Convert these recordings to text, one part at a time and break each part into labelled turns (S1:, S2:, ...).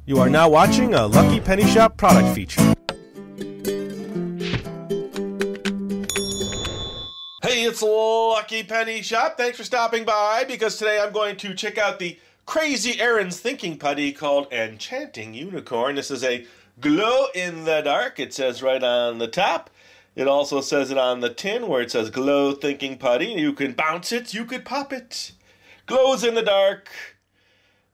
S1: You are now watching a Lucky Penny Shop product feature. Hey, it's Lucky Penny Shop. Thanks for stopping by, because today I'm going to check out the Crazy Aaron's Thinking Putty called Enchanting Unicorn. This is a glow in the dark. It says right on the top. It also says it on the tin where it says glow thinking putty. You can bounce it, you could pop it. Glows in the dark.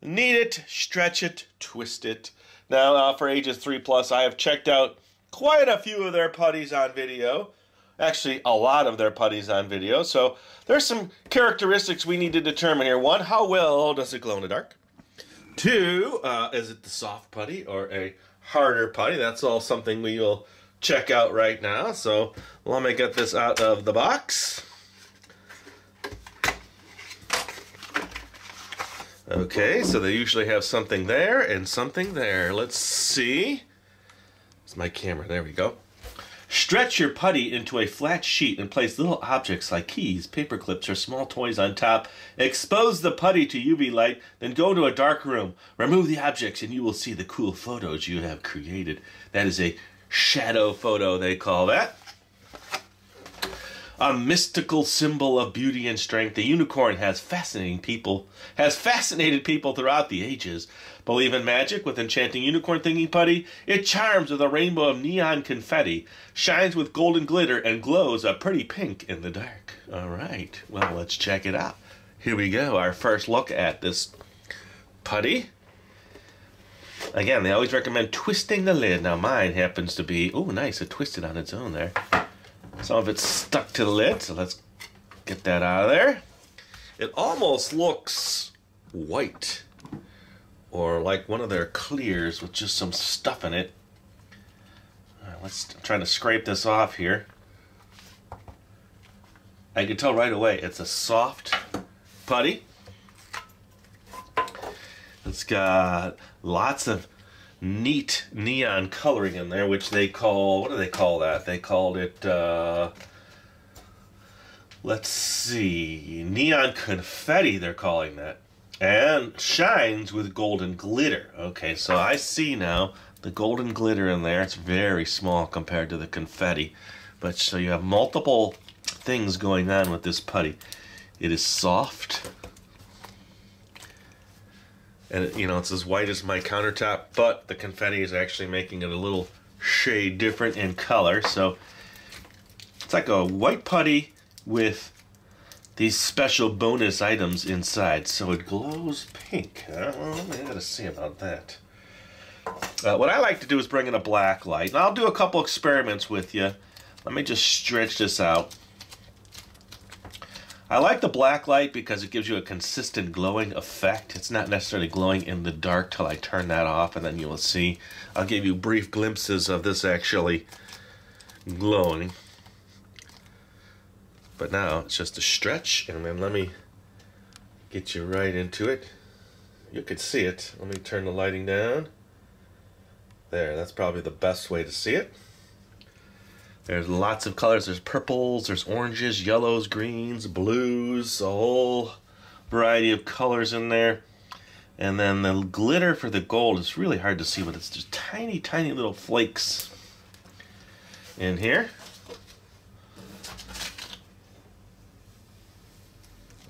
S1: Knead it, stretch it, twist it. Now, for ages 3+, I have checked out quite a few of their putties on video. Actually, a lot of their putties on video. So there's some characteristics we need to determine here. One, how well does it glow in the dark? Two, is it the soft putty or a harder putty? That's all something we will check out right now. So let me get this out of the box. Okay, so they usually have something there and something there. Let's see. It's my camera. There we go. Stretch your putty into a flat sheet and place little objects like keys, paper clips, or small toys on top. Expose the putty to UV light, then go to a dark room. Remove the objects and you will see the cool photos you have created. That is a shadow photo, they call that. A mystical symbol of beauty and strength, the unicorn has fascinated people throughout the ages. Believe in magic with Enchanting Unicorn Thinking Putty? It charms with a rainbow of neon confetti, shines with golden glitter, and glows a pretty pink in the dark. All right, well, let's check it out. Here we go, our first look at this putty. Again, they always recommend twisting the lid. Now mine happens to be, oh nice, it twisted on its own there. Some of it's stuck to the lid, so let's get that out of there. It almost looks white, or like one of their clears with just some stuff in it. All right, I'm trying to scrape this off here. I can tell right away it's a soft putty. It's got lots of neat neon coloring in there, which they call, what do they call that? They called it, let's see, neon confetti, they're calling that. And shines with golden glitter. Okay, so I see now the golden glitter in there. It's very small compared to the confetti. But so you have multiple things going on with this putty. It is soft. And you know, it's as white as my countertop, but the confetti is actually making it a little shade different in color. So it's like a white putty with these special bonus items inside. So it glows pink. I gotta see about that. What I like to do is bring in a black light. And I'll do a couple experiments with you. Let me just stretch this out. I like the black light because it gives you a consistent glowing effect. It's not necessarily glowing in the dark till I turn that off, and then you will see. I'll give you brief glimpses of this actually glowing. But now it's just a stretch, and then let me get you right into it. You can see it. Let me turn the lighting down. There, that's probably the best way to see it. There's lots of colors. There's purples, there's oranges, yellows, greens, blues, a whole variety of colors in there. And then the glitter for the gold is really hard to see, but it's just tiny, tiny little flakes in here.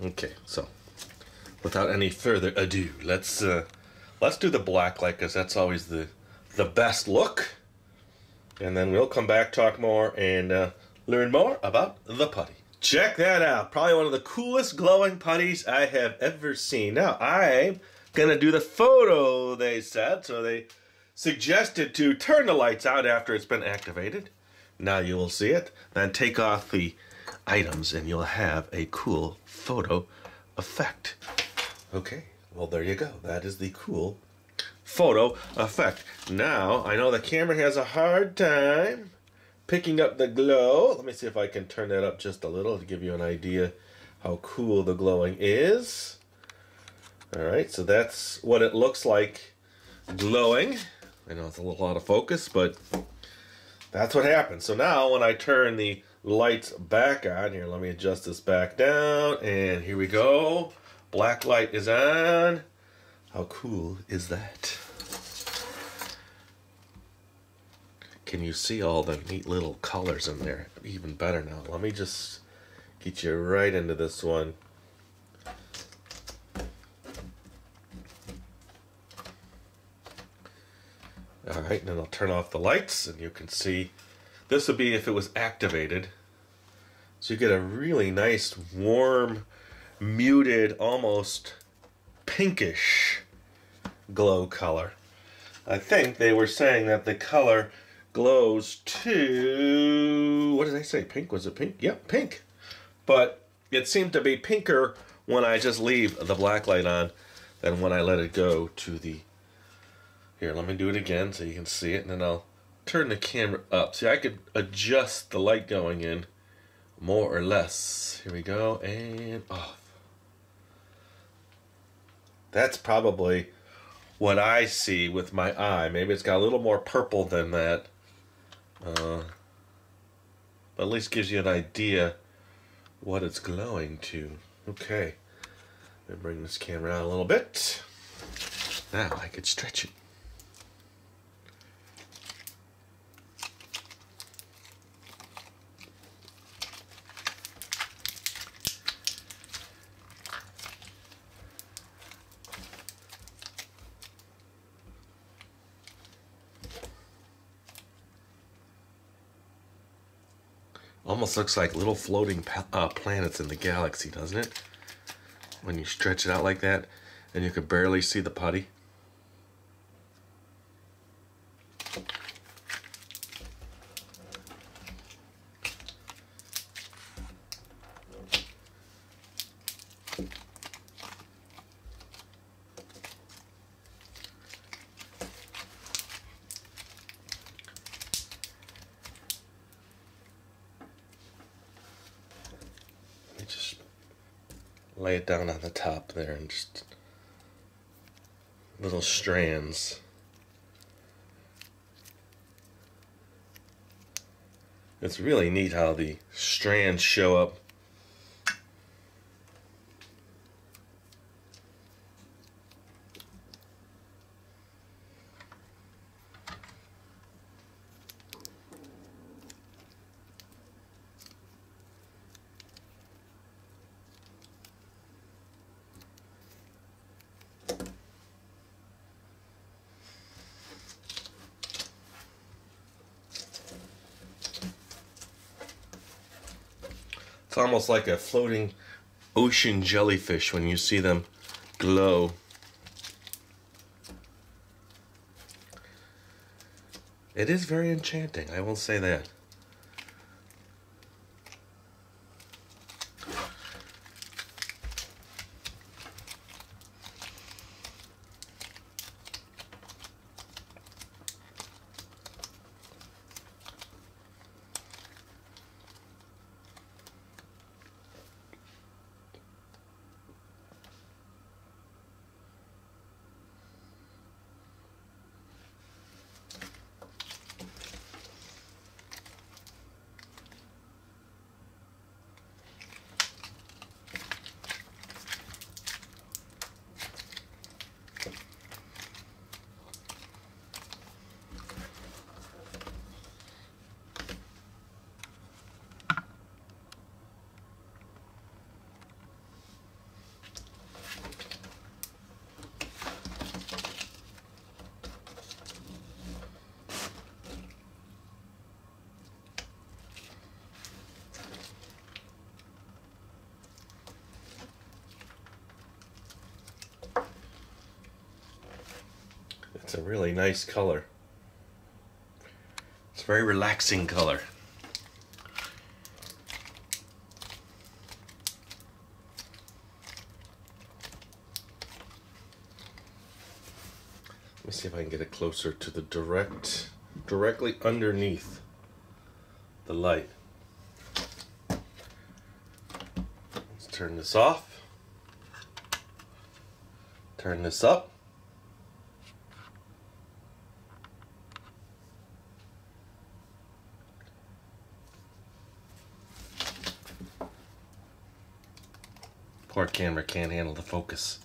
S1: Okay, so without any further ado, let's do the black light, because that's always the best look. And then we'll come back, talk more, and learn more about the putty. Check that out. Probably one of the coolest glowing putties I have ever seen. Now, I'm going to do the photo, they said. So they suggested to turn the lights out after it's been activated. Now you will see it. Then take off the items, and you'll have a cool photo effect. Okay, well, there you go. That is the cool photo effect. Now, I know the camera has a hard time picking up the glow. Let me see if I can turn that up just a little to give you an idea how cool the glowing is. Alright, so that's what it looks like glowing. I know it's a little out of focus, but that's what happens. So now when I turn the lights back on, here, let me adjust this back down, and here we go. Black light is on. How cool is that? can you see all the neat little colors in there? Even better now. Let me just get you right into this one. Alright, and then I'll turn off the lights and you can see this would be if it was activated. So you get a really nice, warm, muted, almost pinkish glow color. I think they were saying that the color glows to, what did they say? Pink? Was it pink? Yep, pink. But it seemed to be pinker when I just leave the black light on than when I let it go to the, here, let me do it again so you can see it, and then I'll turn the camera up. See, I could adjust the light going in more or less. Here we go, and off. That's probably what I see with my eye. Maybe it's got a little more purple than that. But at least gives you an idea what it's glowing to. Okay. Let me bring this camera out a little bit. Now I could stretch it. Almost looks like little floating planets in the galaxy, doesn't it? When you stretch it out like that, and you can barely see the putty. Just lay it down on the top there and just little strands. It's really neat how the strands show up. It's almost like a floating ocean jellyfish when you see them glow. It is very enchanting, I will say that. It's a really nice color. It's a very relaxing color. Let me see if I can get it closer to the directly underneath the light. Let's turn this off. Turn this up. Poor camera can't handle the focus.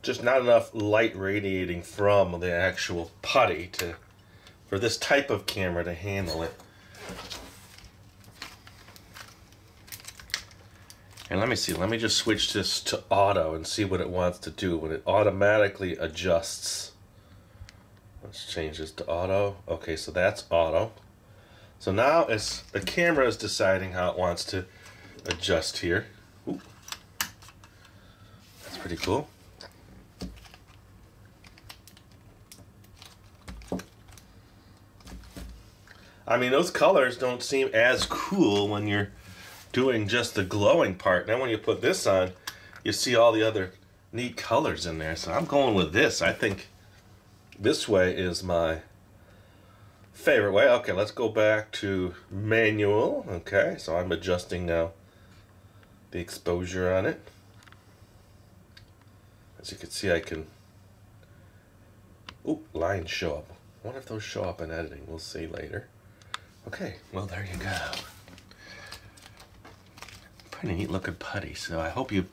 S1: just not enough light radiating from the actual putty for this type of camera to handle it. And let me see, let me just switch this to auto and see what it wants to do when it automatically adjusts. Let's change this to auto. Okay, so that's auto. So now it's the camera is deciding how it wants to adjust here. Ooh. That's pretty cool. I mean, those colors don't seem as cool when you're doing just the glowing part. Now when you put this on, you see all the other neat colors in there. So I'm going with this. I think this way is my favorite way. Okay, let's go back to manual. Okay, so I'm adjusting now the exposure on it. As you can see, I can... Ooh, lines show up. I wonder if those show up in editing. We'll see later. Okay, well, there you go. Pretty neat looking putty. So I hope you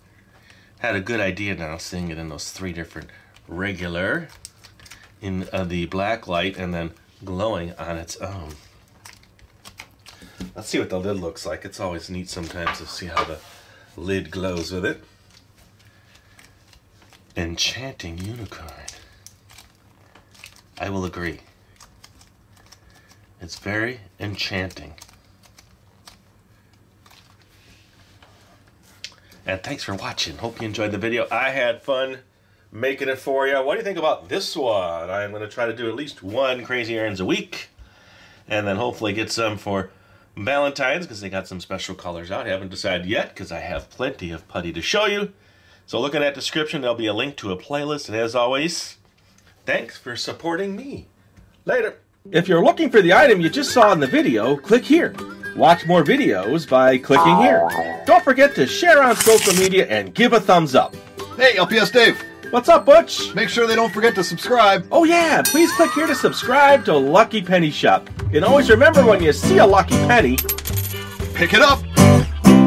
S1: had a good idea now seeing it in those 3 different regular, in the black light, and then glowing on its own. Let's see what the lid looks like. It's always neat sometimes to see how the lid glows with it. Enchanting unicorn. I will agree. It's very enchanting. And thanks for watching. Hope you enjoyed the video. I had fun making it for you. What do you think about this one? I'm going to try to do at least 1 Crazy Errands a week. And then hopefully get some for Valentine's, because they got some special colors out. I haven't decided yet, because I have plenty of putty to show you. So look in that description. There'll be a link to a playlist. And as always, thanks for supporting me. Later.
S2: If you're looking for the item you just saw in the video, click here. Watch more videos by clicking here. Don't forget to share on social media and give a thumbs up.
S3: Hey, LPS-Dave.
S2: What's up, Butch?
S3: Make sure they don't forget to subscribe.
S2: Oh yeah, please click here to subscribe to Lucky Penny Shop. And always remember, when you see a lucky penny,
S3: pick it up.